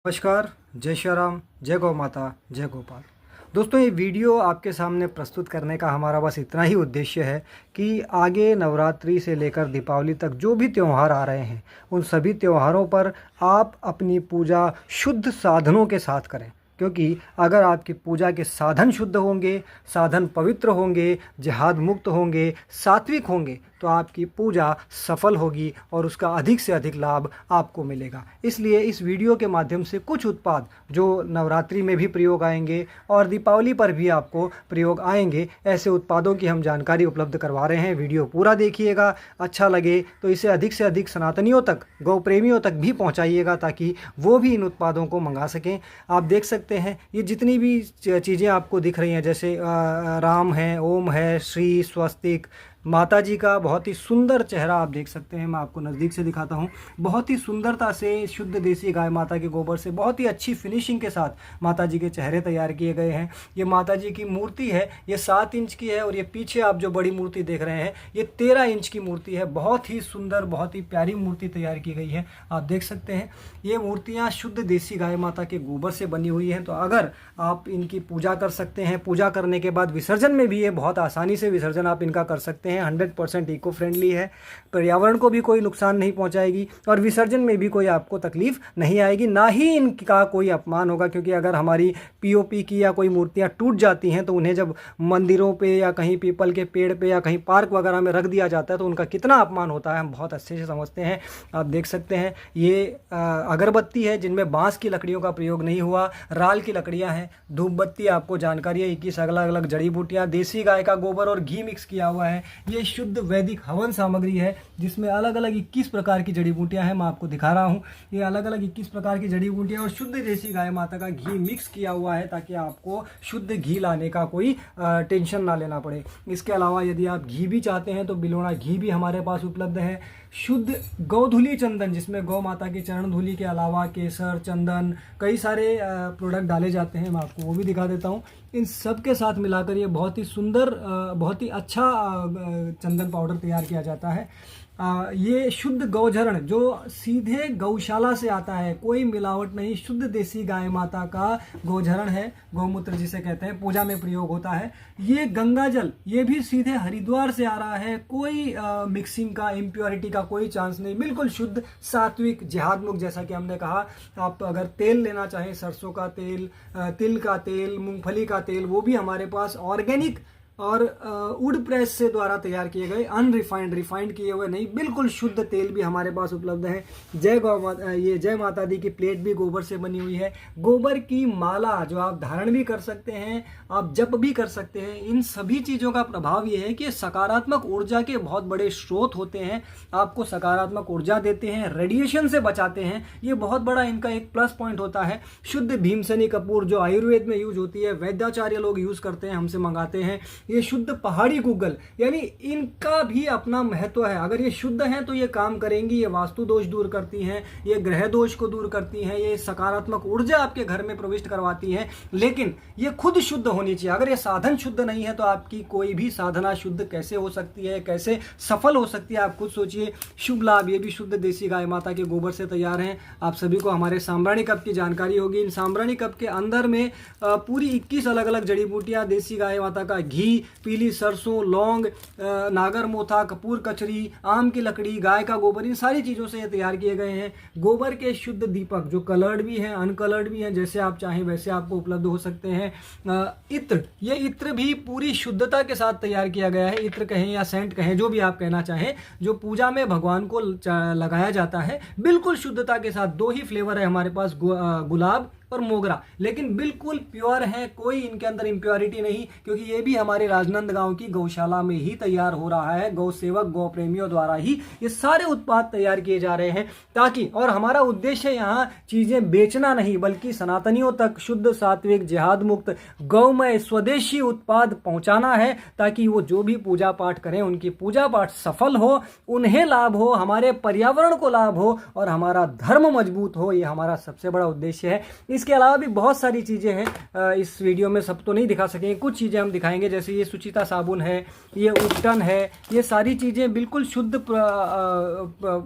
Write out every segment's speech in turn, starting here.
नमस्कार। जय श्री राम, जय गौ माता, जय गोपाल। दोस्तों, ये वीडियो आपके सामने प्रस्तुत करने का हमारा बस इतना ही उद्देश्य है कि आगे नवरात्रि से लेकर दीपावली तक जो भी त्यौहार आ रहे हैं उन सभी त्योहारों पर आप अपनी पूजा शुद्ध साधनों के साथ करें। क्योंकि अगर आपकी पूजा के साधन शुद्ध होंगे, साधन पवित्र होंगे, जिहाद मुक्त होंगे, सात्विक होंगे, तो आपकी पूजा सफल होगी और उसका अधिक से अधिक लाभ आपको मिलेगा। इसलिए इस वीडियो के माध्यम से कुछ उत्पाद जो नवरात्रि में भी प्रयोग आएंगे और दीपावली पर भी आपको प्रयोग आएंगे, ऐसे उत्पादों की हम जानकारी उपलब्ध करवा रहे हैं। वीडियो पूरा देखिएगा, अच्छा लगे तो इसे अधिक से अधिक सनातनियों तक, गौ प्रेमियों तक भी पहुंचाइएगा ताकि वो भी इन उत्पादों को मंगा सकें। आप देख सकते हैं ये जितनी भी चीज़ें आपको दिख रही हैं, जैसे राम है, ओम है, श्री, स्वस्तिक, माता जी का बहुत ही सुंदर चेहरा आप देख सकते हैं। मैं आपको नज़दीक से दिखाता हूँ। बहुत ही सुंदरता से शुद्ध देसी गाय माता के गोबर से बहुत ही अच्छी फिनिशिंग के साथ माता जी के चेहरे तैयार किए गए हैं। ये माता जी की मूर्ति है, ये 7 इंच की है और ये पीछे आप जो बड़ी मूर्ति देख रहे हैं ये 13 इंच की मूर्ति है। बहुत ही सुंदर, बहुत ही प्यारी मूर्ति तैयार की गई है। आप देख सकते हैं ये मूर्तियाँ शुद्ध देसी गाय माता के गोबर से बनी हुई हैं। तो अगर आप इनकी पूजा कर सकते हैं, पूजा करने के बाद विसर्जन में भी ये बहुत आसानी से विसर्जन आप इनका कर सकते हैं। 100% इको फ्रेंडली है, पर्यावरण को भी कोई नुकसान नहीं पहुंचाएगी और विसर्जन में भी कोई आपको तकलीफ नहीं आएगी, ना ही इनका कोई अपमान होगा। क्योंकि अगर हमारी पीओपी की या कोई मूर्तियां टूट जाती हैं तो उन्हें जब मंदिरों पे या कहीं पीपल के पेड़ पे या कहीं पार्क वगैरह में रख दिया जाता है तो उनका कितना अपमान होता है, हम बहुत अच्छे से समझते हैं। आप देख सकते हैं ये अगरबत्ती है जिनमें बांस की लकड़ियों का प्रयोग नहीं हुआ, राल की लकड़ियाँ हैं। धूप बत्ती आपको जानकारी है, 21 अलग अलग जड़ी बूटियाँ, देसी गाय का गोबर और घी मिक्स किया हुआ है। ये शुद्ध वैदिक हवन सामग्री है जिसमें अलग अलग 21 प्रकार की जड़ी बूटियां हैं। मैं आपको दिखा रहा हूं, ये अलग अलग 21 प्रकार की जड़ी बूटियां और शुद्ध देसी गाय माता का घी मिक्स किया हुआ है ताकि आपको शुद्ध घी लाने का कोई टेंशन ना लेना पड़े। इसके अलावा यदि आप घी भी चाहते हैं तो बिलोड़ा घी भी हमारे पास उपलब्ध है। शुद्ध गौधुली चंदन, जिसमें गौ माता की चरण धूलि के अलावा केसर, चंदन, कई सारे प्रोडक्ट डाले जाते हैं। मैं आपको वो भी दिखा देता हूँ। इन सब के साथ मिलाकर ये बहुत ही सुंदर, बहुत ही अच्छा चंदन पाउडर तैयार किया जाता है। ये शुद्ध गौझरण जो सीधे गौशाला से आता है, कोई मिलावट नहीं, शुद्ध देसी गाय माता का गौझरण है, गौमूत्र जिसे कहते हैं, पूजा में प्रयोग होता है। ये गंगा जल, ये भी सीधे हरिद्वार से आ रहा है, कोई मिक्सिंग का, इम्प्योरिटी का कोई चांस नहीं, बिल्कुल शुद्ध, सात्विक, जिहाद मुक्त। जैसा कि हमने कहा, आप अगर तेल लेना चाहें, सरसों का तेल, तिल का तेल, मूंगफली का तेल, वो भी हमारे पास ऑर्गेनिक और वुड प्रेस से द्वारा तैयार किए गए, अनरिफाइंड, रिफाइंड किए हुए नहीं, बिल्कुल शुद्ध तेल भी हमारे पास उपलब्ध है। ये जय माता दी की प्लेट भी गोबर से बनी हुई है। गोबर की माला जो आप धारण भी कर सकते हैं, आप जप भी कर सकते हैं। इन सभी चीज़ों का प्रभाव ये है कि सकारात्मक ऊर्जा के बहुत बड़े स्रोत होते हैं, आपको सकारात्मक ऊर्जा देते हैं, रेडिएशन से बचाते हैं। ये बहुत बड़ा इनका एक प्लस पॉइंट होता है। शुद्ध भीमसेनी कपूर जो आयुर्वेद में यूज होती है, वैद्याचार्य लोग यूज करते हैं, हमसे मंगाते हैं। ये शुद्ध पहाड़ी गूगल, यानी इनका भी अपना महत्व है। अगर ये शुद्ध हैं तो ये काम करेंगी, ये वास्तु दोष दूर करती हैं, ये ग्रह दोष को दूर करती हैं, ये सकारात्मक ऊर्जा आपके घर में प्रविष्ट करवाती हैं। लेकिन ये खुद शुद्ध होनी चाहिए। अगर ये साधन शुद्ध नहीं है तो आपकी कोई भी साधना शुद्ध कैसे हो सकती है, कैसे सफल हो सकती है, आप खुद सोचिए। शुभ लाभ, ये भी शुद्ध देसी गाय माता के गोबर से तैयार हैं। आप सभी को हमारे साम्राणी कप की जानकारी होगी। इन साम्राणी कप के अंदर में पूरी 21 अलग अलग जड़ी बूटियां, देसी गाय माता का घी, पीली सरसों, लौंग, नागर मोथा, कपूर कचरी, आम की लकड़ी, गाय का गोबर, इन सारी चीज़ों से ये तैयार किए गए हैं। गोबर के शुद्ध दीपक जो कलर्ड भी हैं, अनकलर्ड भी हैं, जैसे आप चाहें वैसे आपको उपलब्ध हो सकते हैं। इत्र, ये इत्र भी पूरी शुद्धता के साथ तैयार किया गया है। इत्र कहें या सेंट कहें, जो भी आप कहना चाहें, जो पूजा में भगवान को लगाया जाता है, बिल्कुल शुद्धता के साथ। 2 ही फ्लेवर है हमारे पास, गुलाब और मोगरा, लेकिन बिल्कुल प्योर है, कोई इनके अंदर इम्प्योरिटी नहीं। क्योंकि ये भी हमारे राजनांदगांव की गौशाला में ही तैयार हो रहा है। गौ सेवक, गौ प्रेमियों द्वारा ही ये सारे उत्पाद तैयार किए जा रहे हैं ताकि, और हमारा उद्देश्य यहाँ चीजें बेचना नहीं बल्कि सनातनियों तक शुद्ध, सात्विक, जिहाद मुक्त, गौमय, स्वदेशी उत्पाद पहुंचाना है ताकि वो जो भी पूजा पाठ करें उनकी पूजा पाठ सफल हो, उन्हें लाभ हो, हमारे पर्यावरण को लाभ हो और हमारा धर्म मजबूत हो। ये हमारा सबसे बड़ा उद्देश्य है। इसके अलावा भी बहुत सारी चीज़ें हैं, इस वीडियो में सब तो नहीं दिखा सकेंगे, कुछ चीज़ें हम दिखाएंगे। जैसे ये सुचिता साबुन है, ये उपटन है, ये सारी चीज़ें बिल्कुल शुद्ध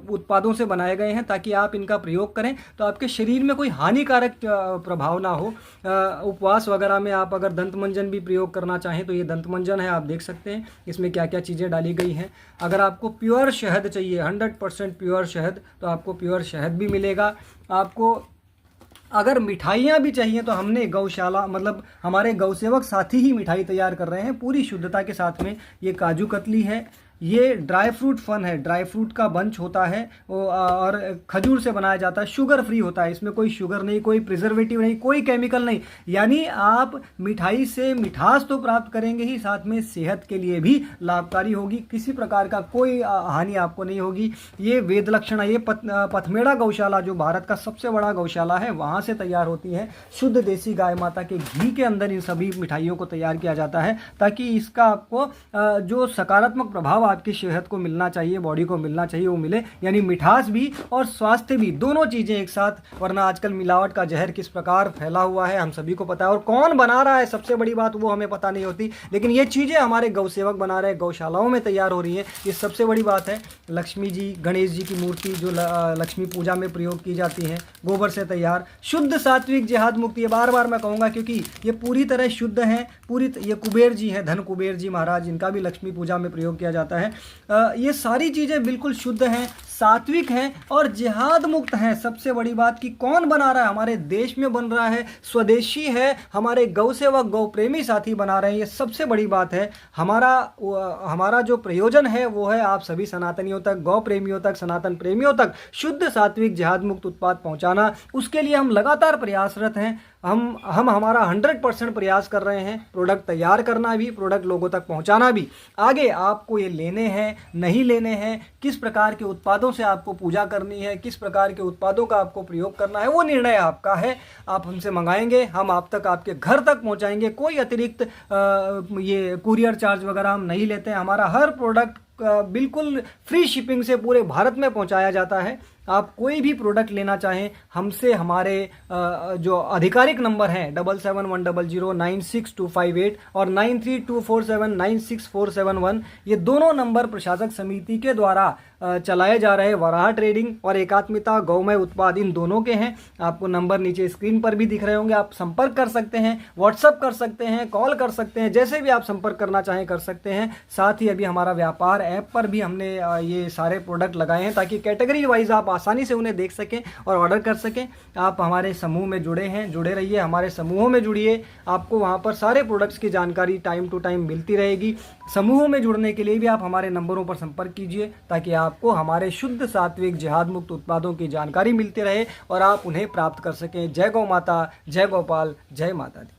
उत्पादों से बनाए गए हैं ताकि आप इनका प्रयोग करें तो आपके शरीर में कोई हानिकारक प्रभाव ना हो। उपवास वगैरह में आप अगर दंतमंजन भी प्रयोग करना चाहें तो ये दंतमंजन है, आप देख सकते हैं इसमें क्या क्या चीज़ें डाली गई हैं। अगर आपको प्योर शहद चाहिए, 100% प्योर शहद, तो आपको प्योर शहद भी मिलेगा। आपको अगर मिठाइयाँ भी चाहिए तो हमने गौशाला मतलब हमारे गौसेवक साथी ही मिठाई तैयार कर रहे हैं पूरी शुद्धता के साथ में। ये काजू कतली है, ये ड्राई फ्रूट फन है, ड्राई फ्रूट का बंच होता है और खजूर से बनाया जाता है, शुगर फ्री होता है, इसमें कोई शुगर नहीं, कोई प्रिजर्वेटिव नहीं, कोई केमिकल नहीं। यानी आप मिठाई से मिठास तो प्राप्त करेंगे ही, साथ में सेहत के लिए भी लाभकारी होगी, किसी प्रकार का कोई हानि आपको नहीं होगी। ये वेद लक्षण है, ये पथमेड़ा गौशाला जो भारत का सबसे बड़ा गौशाला है वहाँ से तैयार होती है। शुद्ध देसी गाय माता के घी के अंदर इन सभी मिठाइयों को तैयार किया जाता है ताकि इसका आपको जो सकारात्मक प्रभाव आपकी सेहत को मिलना चाहिए, बॉडी को मिलना चाहिए, वो मिले। यानी मिठास भी और स्वास्थ्य भी, दोनों चीज़ें एक साथ। वरना आजकल मिलावट का जहर किस प्रकार फैला हुआ है हम सभी को पता है, और कौन बना रहा है सबसे बड़ी बात वो हमें पता नहीं होती। लेकिन ये चीज़ें हमारे गौसेवक बना रहे हैं, गौशालाओं में तैयार हो रही हैं, ये सबसे बड़ी बात है। लक्ष्मी जी, गणेश जी की मूर्ति जो लक्ष्मी पूजा में प्रयोग की जाती है, गोबर से तैयार, शुद्ध सात्विक जिहाद मुक्त। ये बार बार मैं कहूँगा क्योंकि ये पूरी तरह शुद्ध है। ये कुबेर जी हैं, धन कुबेर जी महाराज, इनका भी लक्ष्मी पूजा में प्रयोग किया जाता है। ये सारी चीज़ें बिल्कुल शुद्ध हैं, सात्विक हैं और जिहाद मुक्त हैं। सबसे बड़ी बात कि कौन बना रहा है, हमारे देश में बन रहा है, स्वदेशी है, हमारे गौ सेवक गौ प्रेमी साथी बना रहे हैं, ये सबसे बड़ी बात है। हमारा जो प्रयोजन है वो है आप सभी सनातनियों तक, गौ प्रेमियों तक, सनातन प्रेमियों तक शुद्ध सात्विक जिहाद मुक्त उत्पाद पहुंचाना। उसके लिए हम लगातार प्रयासरत हैं। हम हमारा 100% प्रयास कर रहे हैं, प्रोडक्ट तैयार करना भी, प्रोडक्ट लोगों तक पहुंचाना भी। आगे आपको ये लेने हैं नहीं लेने हैं, किस प्रकार के उत्पादों से आपको पूजा करनी है, किस प्रकार के उत्पादों का आपको प्रयोग करना है, वो निर्णय आपका है। आप हमसे मंगाएंगे, हम आप तक आपके घर तक पहुंचाएंगे। कोई अतिरिक्त ये कुरियर चार्ज वगैरह हम नहीं लेते हैं। हमारा हर प्रोडक्ट बिल्कुल फ्री शिपिंग से पूरे भारत में पहुंचाया जाता है। आप कोई भी प्रोडक्ट लेना चाहें हमसे, हमारे जो आधिकारिक नंबर हैं 7710096258 और 9324796471, ये दोनों नंबर प्रशासक समिति के द्वारा चलाए जा रहे वराह ट्रेडिंग और एकात्मिता गौमय उत्पाद, इन दोनों के हैं। आपको नंबर नीचे स्क्रीन पर भी दिख रहे होंगे, आप संपर्क कर सकते हैं, व्हाट्सअप कर सकते हैं, कॉल कर सकते हैं, जैसे भी आप संपर्क करना चाहें कर सकते हैं। साथ ही अभी हमारा व्यापार ऐप पर भी हमने ये सारे प्रोडक्ट लगाए हैं ताकि कैटेगरी वाइज आप आसानी से उन्हें देख सकें और ऑर्डर कर सकें। आप हमारे समूह में जुड़े हैं, जुड़े रहिए, हमारे समूहों में जुड़िए, आपको वहाँ पर सारे प्रोडक्ट्स की जानकारी टाइम टू टाइम मिलती रहेगी। समूहों में जुड़ने के लिए भी आप हमारे नंबरों पर संपर्क कीजिए ताकि आपको हमारे शुद्ध सात्विक जिहाद मुक्त उत्पादों की जानकारी मिलती रहे और आप उन्हें प्राप्त कर सकें। जय गौ माता, जय गोपाल, जय माता दी।